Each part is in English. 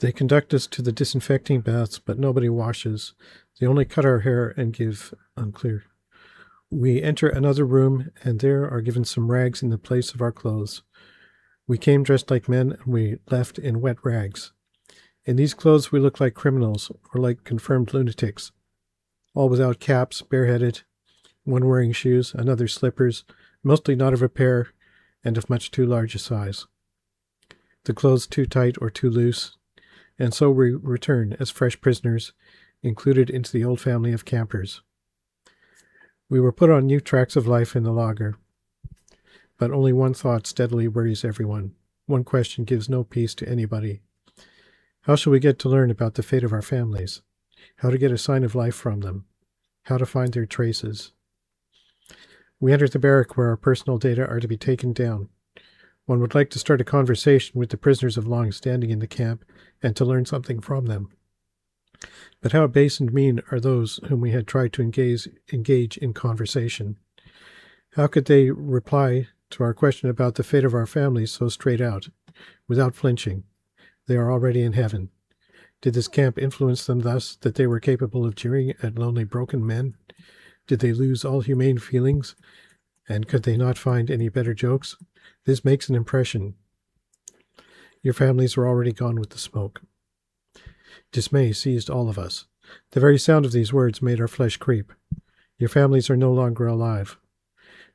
They conduct us to the disinfecting baths, but nobody washes. They only cut our hair and give unclear. We enter another room, and there are given some rags in the place of our clothes. We came dressed like men, and we left in wet rags. In these clothes we look like criminals, or like confirmed lunatics, all without caps, bareheaded, one wearing shoes, another slippers, mostly not of a pair, and of much too large a size. The clothes too tight or too loose, and so we return as fresh prisoners, included into the old family of campers. We were put on new tracks of life in the lager, but only one thought steadily worries everyone. One question gives no peace to anybody. How shall we get to learn about the fate of our families? How to get a sign of life from them? How to find their traces? We enter the barrack where our personal data are to be taken down. One would like to start a conversation with the prisoners of long standing in the camp and to learn something from them. But how base and mean are those whom we had tried to engage in conversation? How could they reply to our question about the fate of our families so straight out, without flinching? They are already in heaven. Did this camp influence them thus that they were capable of jeering at lonely broken men? Did they lose all humane feelings? And could they not find any better jokes? This makes an impression. Your families are already gone with the smoke. Dismay seized all of us. The very sound of these words made our flesh creep. Your families are no longer alive.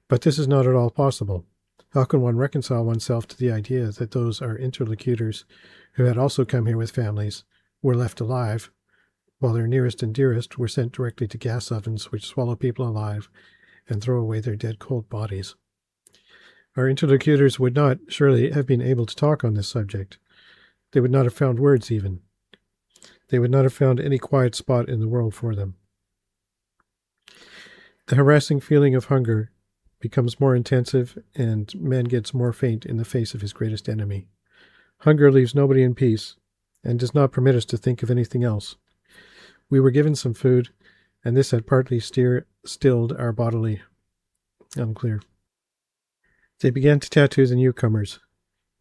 But this is not at all possible. How can one reconcile oneself to the idea that those our interlocutors, who had also come here with families, were left alive, while their nearest and dearest were sent directly to gas ovens which swallow people alive and throw away their dead cold bodies? Our interlocutors would not, surely, have been able to talk on this subject. They would not have found words even. They would not have found any quiet spot in the world for them. The harassing feeling of hunger becomes more intensive, and man gets more faint in the face of his greatest enemy. Hunger leaves nobody in peace, and does not permit us to think of anything else. We were given some food, and this had partly stilled our bodily unclear. They began to tattoo the newcomers.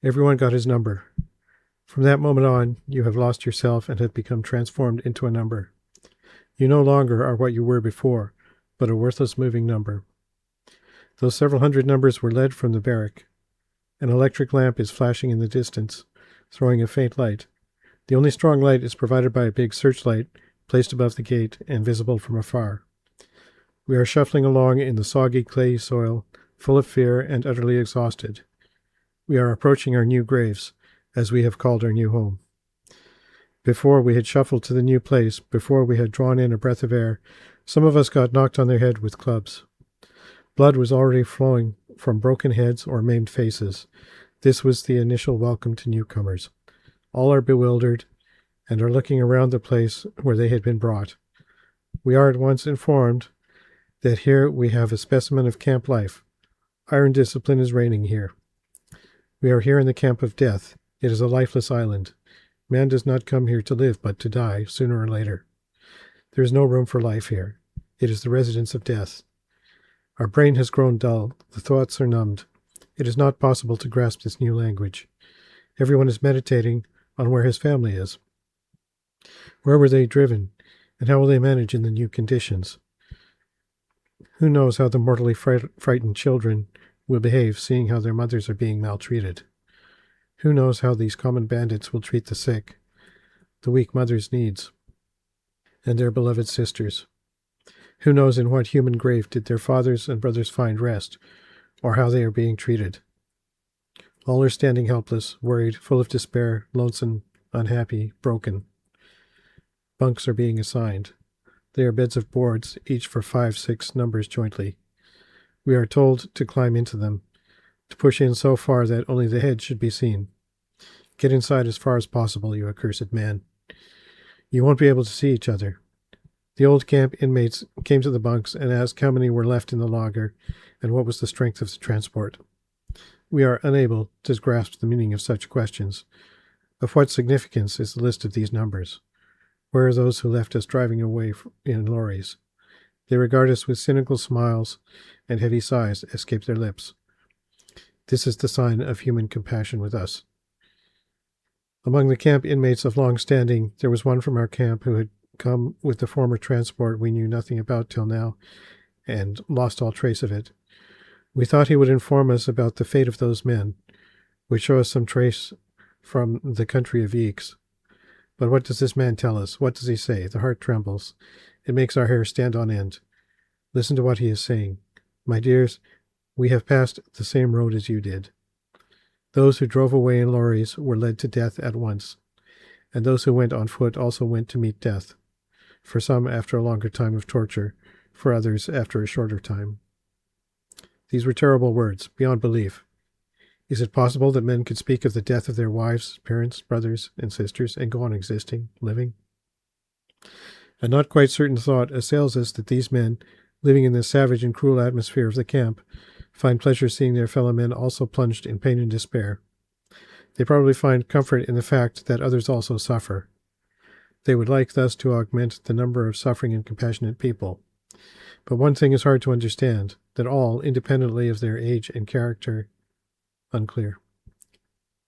Everyone got his number. From that moment on, you have lost yourself and have become transformed into a number. You no longer are what you were before, but a worthless moving number. Those several hundred numbers were led from the barrack. An electric lamp is flashing in the distance, throwing a faint light. The only strong light is provided by a big searchlight placed above the gate and visible from afar. We are shuffling along in the soggy clay soil, full of fear and utterly exhausted. We are approaching our new graves, as we have called our new home. Before we had shuffled to the new place, before we had drawn in a breath of air, some of us got knocked on their head with clubs. Blood was already flowing from broken heads or maimed faces. This was the initial welcome to newcomers. All are bewildered and are looking around the place where they had been brought. We are at once informed that here we have a specimen of camp life. Iron discipline is reigning here. We are here in the camp of death. It is a lifeless island. Man does not come here to live, but to die, sooner or later. There is no room for life here. It is the residence of death. Our brain has grown dull. The thoughts are numbed. It is not possible to grasp this new language. Everyone is meditating on where his family is. Where were they driven, and how will they manage in the new conditions? Who knows how the mortally frightened children will behave, seeing how their mothers are being maltreated? Who knows how these common bandits will treat the sick, the weak mothers' needs, and their beloved sisters? Who knows in what human grave did their fathers and brothers find rest, or how they are being treated? All are standing helpless, worried, full of despair, lonesome, unhappy, broken. Bunks are being assigned. They are beds of boards, each for 5-6 numbers jointly. We are told to climb into them, to push in so far that only the head should be seen. Get inside as far as possible, you accursed man. You won't be able to see each other. The old camp inmates came to the bunks and asked how many were left in the lager and what was the strength of the transport. We are unable to grasp the meaning of such questions. Of what significance is the list of these numbers? Where are those who left us driving away in lorries? They regard us with cynical smiles, and heavy sighs escape their lips. This is the sign of human compassion with us. Among the camp inmates of long standing, there was one from our camp who had come with the former transport we knew nothing about till now, and lost all trace of it. We thought he would inform us about the fate of those men, would show us some trace from the country of Yeeks. But what does this man tell us? What does he say? The heart trembles. It makes our hair stand on end. Listen to what he is saying. My dears, we have passed the same road as you did. Those who drove away in lorries were led to death at once, and those who went on foot also went to meet death, for some after a longer time of torture, for others after a shorter time. These were terrible words, beyond belief. Is it possible that men could speak of the death of their wives, parents, brothers, and sisters, and go on existing, living? A not quite certain thought assails us that these men, living in the savage and cruel atmosphere of the camp, find pleasure seeing their fellow men also plunged in pain and despair. They probably find comfort in the fact that others also suffer. They would like thus to augment the number of suffering and compassionate people. But one thing is hard to understand, that all, independently of their age and character, unclear.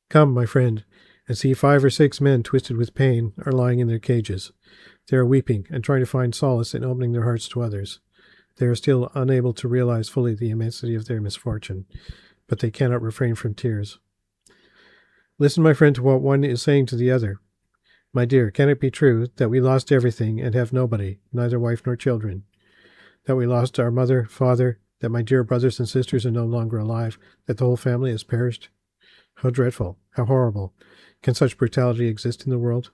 Come, my friend, and see 5 or 6 men twisted with pain are lying in their cages. They are weeping and trying to find solace in opening their hearts to others. They are still unable to realize fully the immensity of their misfortune, but they cannot refrain from tears. Listen, my friend, to what one is saying to the other. My dear, can it be true that we lost everything and have nobody, neither wife nor children? That we lost our mother, father, that my dear brothers and sisters are no longer alive, that the whole family has perished? How dreadful, how horrible. Can such brutality exist in the world?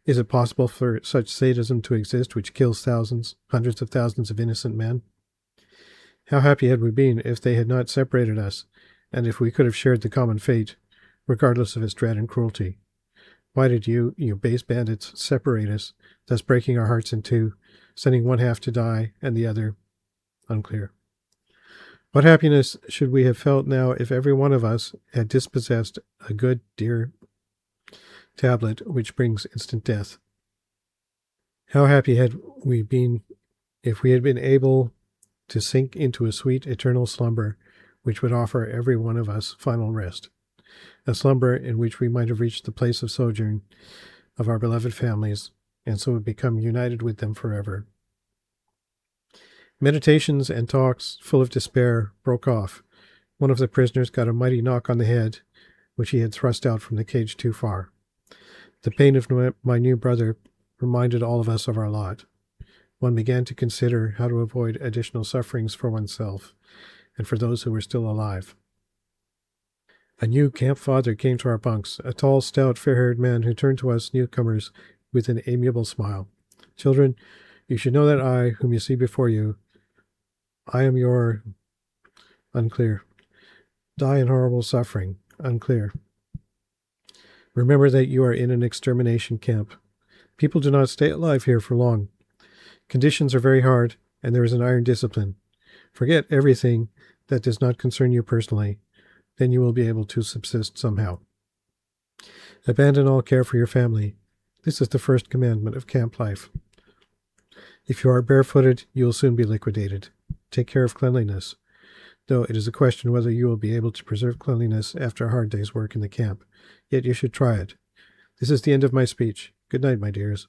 Is it possible for such sadism to exist which kills thousands, hundreds of thousands of innocent men? How happy had we been if they had not separated us, and if we could have shared the common fate, regardless of its dread and cruelty. Why did you base bandits, separate us, thus breaking our hearts in two, sending one half to die and the other unclear? What happiness should we have felt now if every one of us had dispossessed a good, dear tablet which brings instant death? How happy had we been if we had been able to sink into a sweet, eternal slumber which would offer every one of us final rest, a slumber in which we might have reached the place of sojourn of our beloved families, and so would become united with them forever. Meditations and talks, full of despair, broke off. One of the prisoners got a mighty knock on the head, which he had thrust out from the cage too far. The pain of my new brother reminded all of us of our lot. One began to consider how to avoid additional sufferings for oneself and for those who were still alive. A new camp father came to our bunks, a tall, stout, fair-haired man who turned to us newcomers with an amiable smile. Children, you should know that I, whom you see before you, I am your unclear. Die in horrible suffering, unclear. Remember that you are in an extermination camp. People do not stay alive here for long. Conditions are very hard, and there is an iron discipline. Forget everything that does not concern you personally. Then you will be able to subsist somehow. Abandon all care for your family. This is the first commandment of camp life. If you are barefooted, you will soon be liquidated. Take care of cleanliness, though it is a question whether you will be able to preserve cleanliness after a hard day's work in the camp. Yet you should try it. This is the end of my speech. Good night, my dears.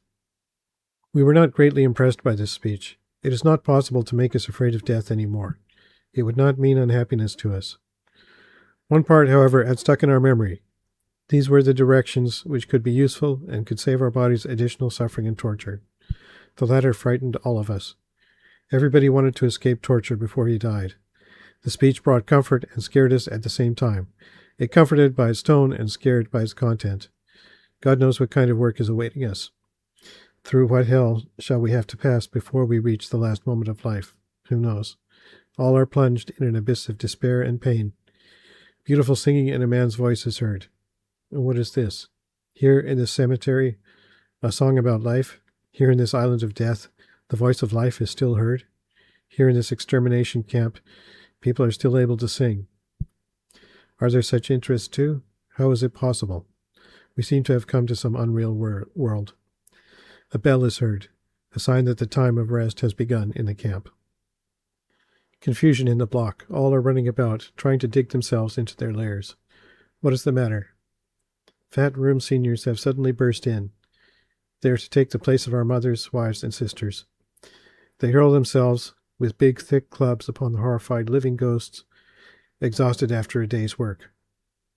We were not greatly impressed by this speech. It is not possible to make us afraid of death any more. It would not mean unhappiness to us. One part, however, had stuck in our memory. These were the directions which could be useful and could save our bodies additional suffering and torture. The latter frightened all of us. Everybody wanted to escape torture before he died. The speech brought comfort and scared us at the same time. It comforted by its tone and scared by its content. God knows what kind of work is awaiting us. Through what hell shall we have to pass before we reach the last moment of life? Who knows? All are plunged in an abyss of despair and pain. Beautiful singing in a man's voice is heard. And what is this? Here in this cemetery, a song about life? Here in this island of death, the voice of life is still heard? Here in this extermination camp, people are still able to sing. Are there such interests too? How is it possible? We seem to have come to some unreal world. A bell is heard, a sign that the time of rest has begun in the camp. Confusion in the block. All are running about, trying to dig themselves into their lairs. What is the matter? Fat room seniors have suddenly burst in. They are to take the place of our mothers, wives, and sisters. They hurl themselves with big, thick clubs upon the horrified living ghosts, exhausted after a day's work.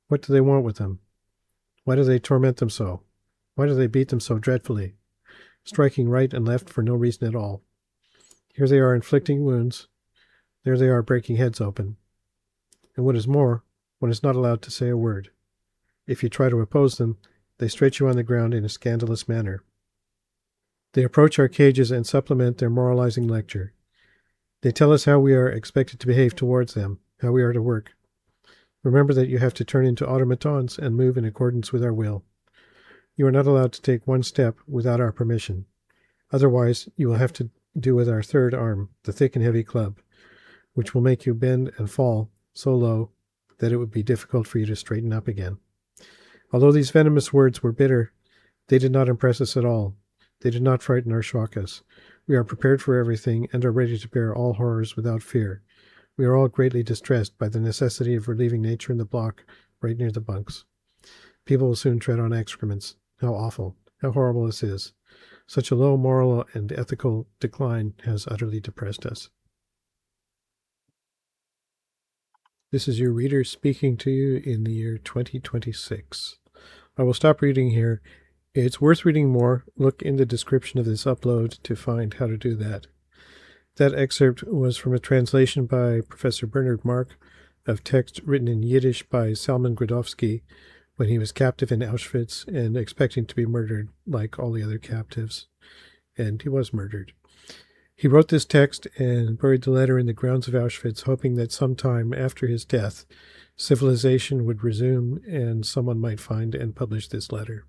What do they want with them? Why do they torment them so? Why do they beat them so dreadfully, striking right and left for no reason at all? Here they are inflicting wounds. There they are breaking heads open. And what is more, one is not allowed to say a word. If you try to oppose them, they stretch you on the ground in a scandalous manner. They approach our cages and supplement their moralizing lecture. They tell us how we are expected to behave towards them, how we are to work. Remember that you have to turn into automatons and move in accordance with our will. You are not allowed to take one step without our permission. Otherwise, you will have to do with our third arm, the thick and heavy club, which will make you bend and fall so low that it would be difficult for you to straighten up again. Although these venomous words were bitter, they did not impress us at all. They did not frighten or shock us. We are prepared for everything and are ready to bear all horrors without fear. We are all greatly distressed by the necessity of relieving nature in the block right near the bunks. People will soon tread on excrements. How awful, how horrible this is. Such a low moral and ethical decline has utterly depressed us. This is your reader speaking to you in the year 2026. I will stop reading here. It's worth reading more. Look in the description of this upload to find how to do that. That excerpt was from a translation by Professor Bernard Mark of text written in Yiddish by Salman Gradovsky when he was captive in Auschwitz and expecting to be murdered like all the other captives. And he was murdered. He wrote this text and buried the letter in the grounds of Auschwitz, hoping that sometime after his death, civilization would resume and someone might find and publish this letter.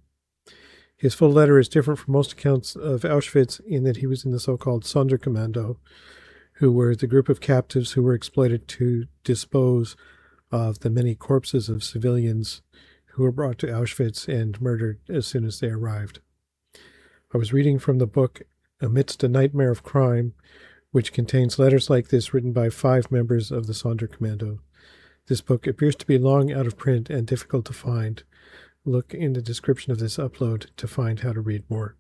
His full letter is different from most accounts of Auschwitz in that he was in the so-called Sonderkommando, who were the group of captives who were exploited to dispose of the many corpses of civilians who were brought to Auschwitz and murdered as soon as they arrived. I was reading from the book Amidst a Nightmare of Crime, which contains letters like this written by 5 members of the Sonderkommando. This book appears to be long out of print and difficult to find. Look in the description of this upload to find how to read more.